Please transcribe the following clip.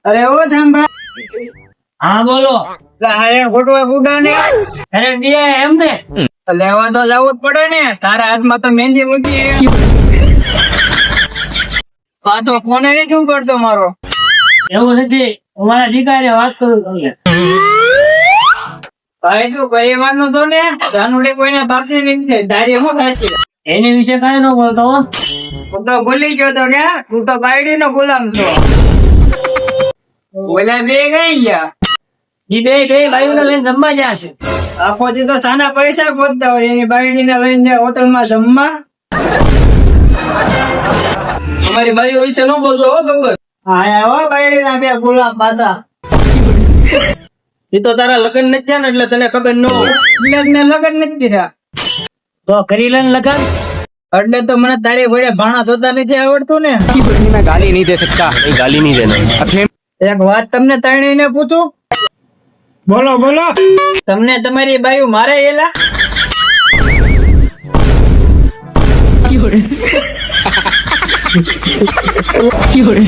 અરે ઓ સાંભળ. હા બોલો. હારે ફોટો ઉડાને અરે દે એમ ને. લેવા તો જવું જ પડે ને. તારા હાથમાં તો મહેંદી મૂકી. આ તો ફોન નહીં શું કરતો મારો. એવું નથી, હું મારા દીકરાને વાત કરું તમને. ભાઈ તું પરિવારનો તો ને જાનુડી કોઈને બાપની નથી. તારી શું થશે? એની વિશે કાંઈ ન બોલતો હો. હું તો ભૂલી ગયો તો કે તું તો બાયડી નો ગુલામ છો. ઓલા બે ગઈ ગયા. ઈ બે ભાઈઓને લઈને જમવા ગયા છે. આખો દી તો સાના પૈસા ગોતતા હોય એની બાયડીને લઈને જાય હોટલમાં જમવા. અમારી બાઈઓ વિશે ન બોલતો હો ગબ્બર. હા આવો બાયડીના બે ગુલામ પાછા. એ તો તારા લગ્ન નથી થયા ને એટલે તને ખબર ન હોય. એટલે મેં લગ્ન નથી કર્યા. તો કરી લે ને લગન. એટલે તો મને તારી ઘોડે ભાણા ધોતા નથી આવડતું ને. मैं गाली नहीं दे सकता, गाली नहीं देना। એક વાત તમને ત્રણેયને પૂછું. बोलो बोलो। તમને તમારી બાયુ મારે એલા. Fiore.